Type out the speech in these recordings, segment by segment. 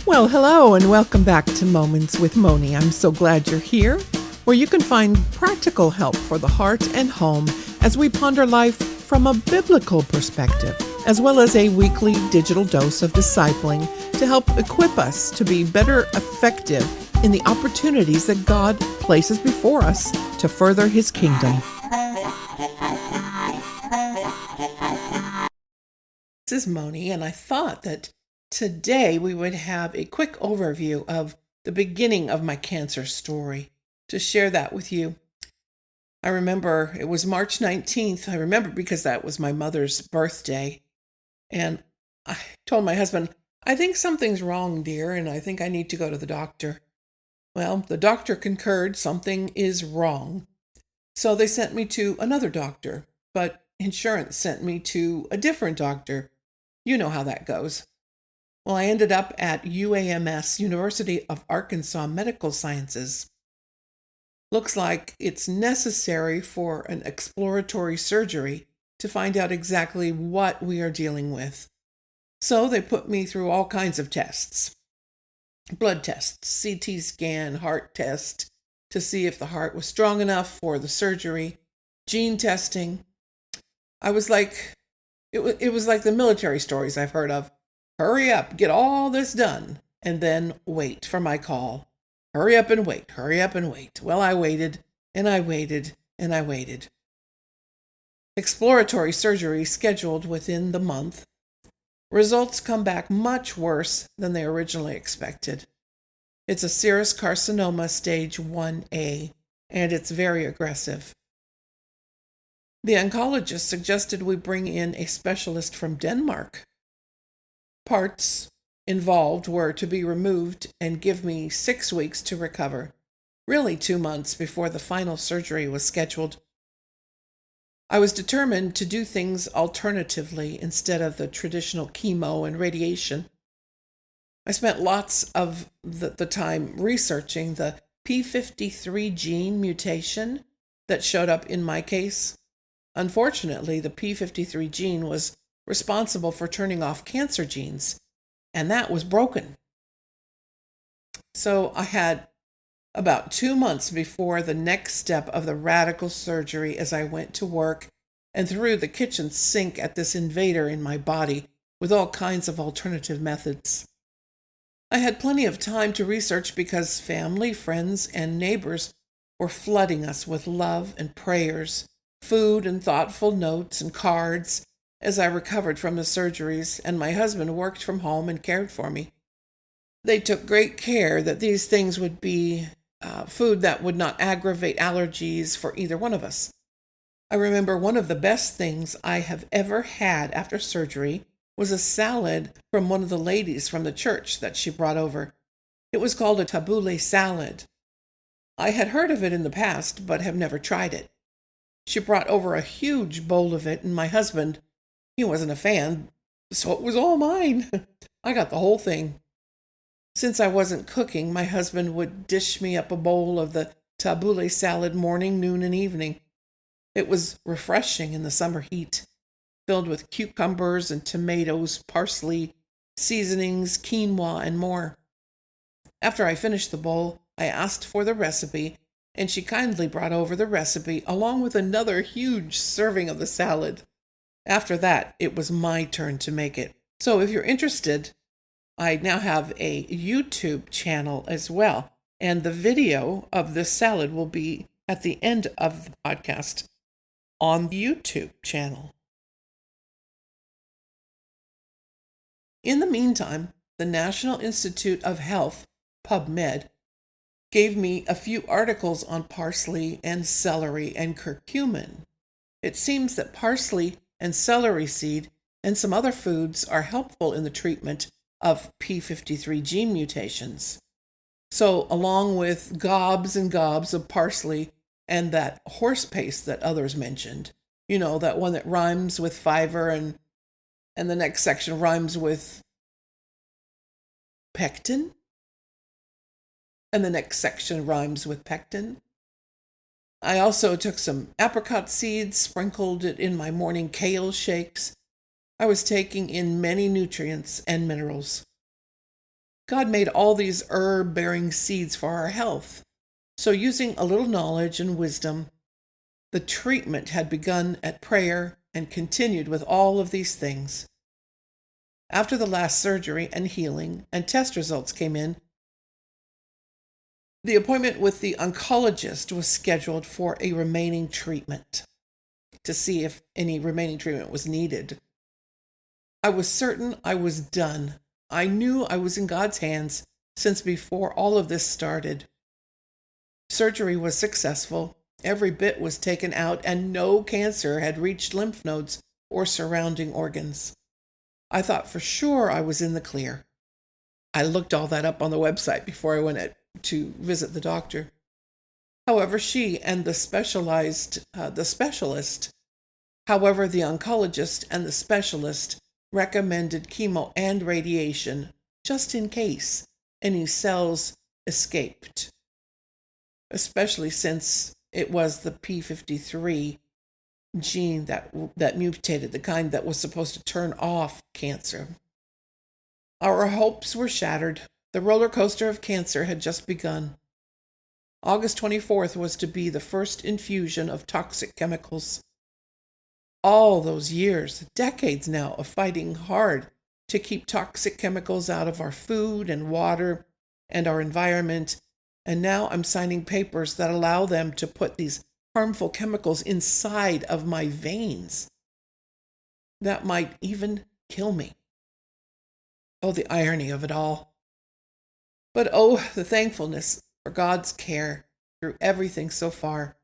Well, hello and welcome back to Moments with Moni. I'm so glad you're here, where you can find practical help for the heart and home as we ponder life from a biblical perspective, as well as a weekly digital dose of discipling to help equip us to be better effective in the opportunities that God places before us to further His kingdom. This is Moni, and I thought that today we would have a quick overview of the beginning of my cancer story to share that with you. I remember it was March 19th. I remember because that was my mother's birthday. And I told my husband, I think something's wrong, dear, and I think I need to go to the doctor. Well, the doctor concurred something is wrong. So they sent me to another doctor, but insurance sent me to a different doctor. You know how that goes. Well, I ended up at UAMS, University of Arkansas Medical Sciences. Looks like it's necessary for an exploratory surgery to find out exactly what we are dealing with. So they put me through all kinds of tests. Blood tests, CT scan, heart test, to see if the heart was strong enough for the surgery, gene testing. I was like, it was like the military stories I've heard of. Hurry up, get all this done, and then wait for my call. Hurry up and wait, hurry up and wait. Well, I waited, and I waited, and I waited. Exploratory surgery scheduled within the month. Results come back much worse than they originally expected. It's a serous carcinoma stage 1A, and it's very aggressive. The oncologist suggested we bring in a specialist from Denmark. Parts involved were to be removed and give me 6 weeks to recover, really 2 months before the final surgery was scheduled. I was determined to do things alternatively instead of the traditional chemo and radiation. I spent lots of the time researching the P53 gene mutation that showed up in my case. Unfortunately, the P53 gene was responsible for turning off cancer genes, and that was broken. So I had about 2 months before the next step of the radical surgery as I went to work and threw the kitchen sink at this invader in my body with all kinds of alternative methods. I had plenty of time to research because family, friends, and neighbors were flooding us with love and prayers, food and thoughtful notes and cards as I recovered from the surgeries, and my husband worked from home and cared for me. They took great care that these things would be food that would not aggravate allergies for either one of us. I remember one of the best things I have ever had after surgery was a salad from one of the ladies from the church that she brought over. It was called a tabbouleh salad. I had heard of it in the past, but have never tried it. She brought over a huge bowl of it, and my husband, he wasn't a fan, so it was all mine. I got the whole thing. Since I wasn't cooking, my husband would dish me up a bowl of the tabbouleh salad morning, noon, and evening. It was refreshing in the summer heat, filled with cucumbers and tomatoes, parsley, seasonings, quinoa, and more. After I finished the bowl, I asked for the recipe, and she kindly brought over the recipe along with another huge serving of the salad. After that, it was my turn to make it. So if you're interested, I now have a YouTube channel as well, and the video of this salad will be at the end of the podcast on the YouTube channel. In the meantime, the National Institute of Health, PubMed, gave me a few articles on parsley and celery and curcumin. It seems that parsley and celery seed and some other foods are helpful in the treatment of P53 gene mutations. So, along with gobs and gobs of parsley and that horse paste that others mentioned, you know, that one that rhymes with fiver and the next section rhymes with pectin, and the next section rhymes with pectin. I also took some apricot seeds, sprinkled it in my morning kale shakes. I was taking in many nutrients and minerals. God made all these herb-bearing seeds for our health. So using a little knowledge and wisdom, the treatment had begun at prayer and continued with all of these things. After the last surgery and healing and test results came in, the appointment with the oncologist was scheduled for a remaining treatment to see if any remaining treatment was needed. I was certain I was done. I knew I was in God's hands since before all of this started. Surgery was successful. Every bit was taken out, and no cancer had reached lymph nodes or surrounding organs. I thought for sure I was in the clear. I looked all that up on the website before I went to visit the doctor. However, the oncologist and the specialist recommended chemo and radiation just in case any cells escaped, especially since it was the P53 gene that mutated, the kind that was supposed to turn off cancer. Our hopes were shattered. The roller coaster of cancer had just begun. August 24th was to be the first infusion of toxic chemicals. All those years, decades now, of fighting hard to keep toxic chemicals out of our food and water and our environment, and now I'm signing papers that allow them to put these harmful chemicals inside of my veins. That might even kill me. Oh, the irony of it all. But oh, the thankfulness for God's care through everything so far.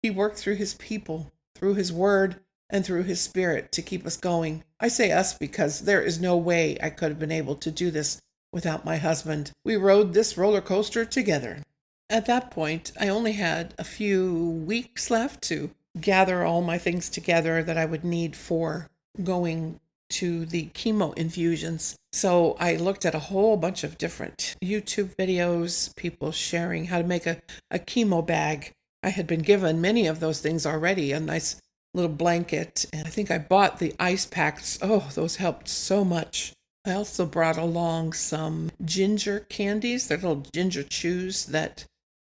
He worked through His people, through His Word, and through His Spirit to keep us going. I say us because there is no way I could have been able to do this without my husband. We rode this roller coaster together. At that point, I only had a few weeks left to gather all my things together that I would need for going to the chemo infusions. So I looked at a whole bunch of different YouTube videos, people sharing how to make a chemo bag. I had been given many of those things already, a nice little blanket, and I think I bought the ice packs. Oh, those helped so much. I also brought along some ginger candies. They're little ginger chews that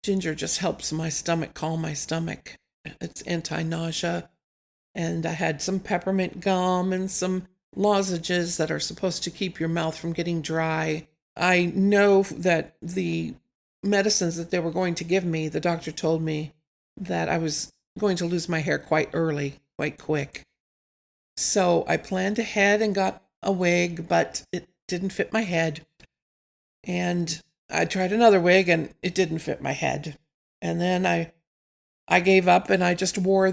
ginger just helps my stomach, calm my stomach. It's anti-nausea. And I had some peppermint gum and some lozenges that are supposed to keep your mouth from getting dry. I know that the medicines that they were going to give me, the doctor told me that I was going to lose my hair quite early, quite quick. So I planned ahead and got a wig, but it didn't fit my head. And I tried another wig and it didn't fit my head. And then I gave up and I just wore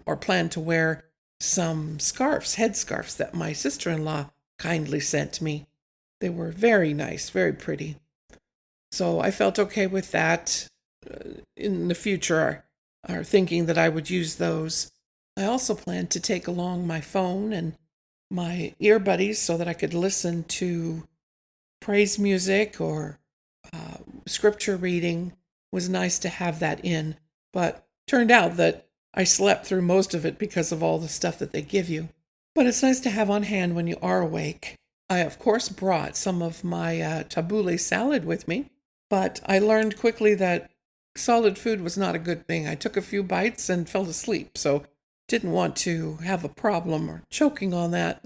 or planned to wear some scarves, headscarves that my sister-in-law kindly sent me. They were very nice, very pretty. So I felt okay with that. In the future, are thinking that I would use those. I also planned to take along my phone and my earbuddies so that I could listen to praise music or scripture reading. It was nice to have that in, but turned out that I slept through most of it because of all the stuff that they give you. But it's nice to have on hand when you are awake. I, of course, brought some of my tabbouleh salad with me, but I learned quickly that solid food was not a good thing. I took a few bites and fell asleep, so didn't want to have a problem or choking on that.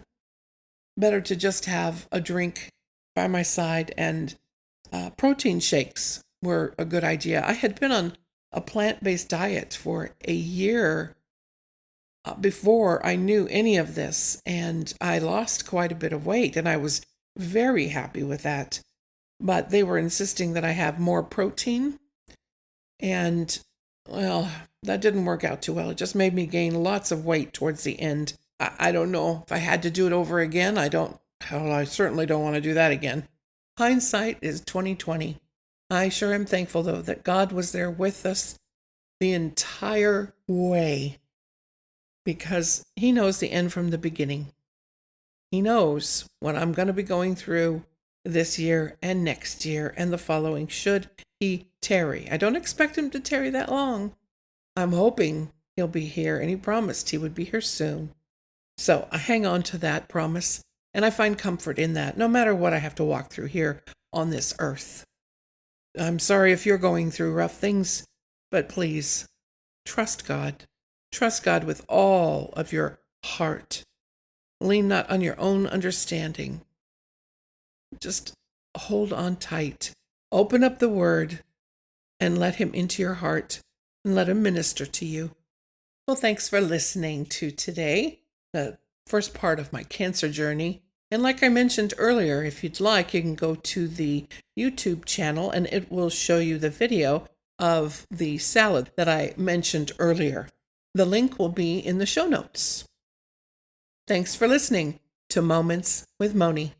Better to just have a drink by my side, and protein shakes were a good idea. I had been on a plant-based diet for a year before I knew any of this, and I lost quite a bit of weight, and I was very happy with that. But they were insisting that I have more protein, and, well, that didn't work out too well. It just made me gain lots of weight towards the end. I don't know if I had to do it over again. I certainly don't want to do that again. Hindsight is 2020. I sure am thankful, though, that God was there with us the entire way, because He knows the end from the beginning. He knows what I'm going to be going through this year and next year and the following, should He tarry. I don't expect Him to tarry that long. I'm hoping He'll be here, and He promised He would be here soon. So I hang on to that promise. And I find comfort in that, no matter what I have to walk through here on this earth. I'm sorry if you're going through rough things, but please trust God. Trust God with all of your heart. Lean not on your own understanding. Just hold on tight. Open up the Word and let Him into your heart and let Him minister to you. Well, thanks for listening to today, the first part of my cancer journey. And like I mentioned earlier, if you'd like, you can go to the YouTube channel and it will show you the video of the salad that I mentioned earlier. The link will be in the show notes. Thanks for listening to Moments with Moni.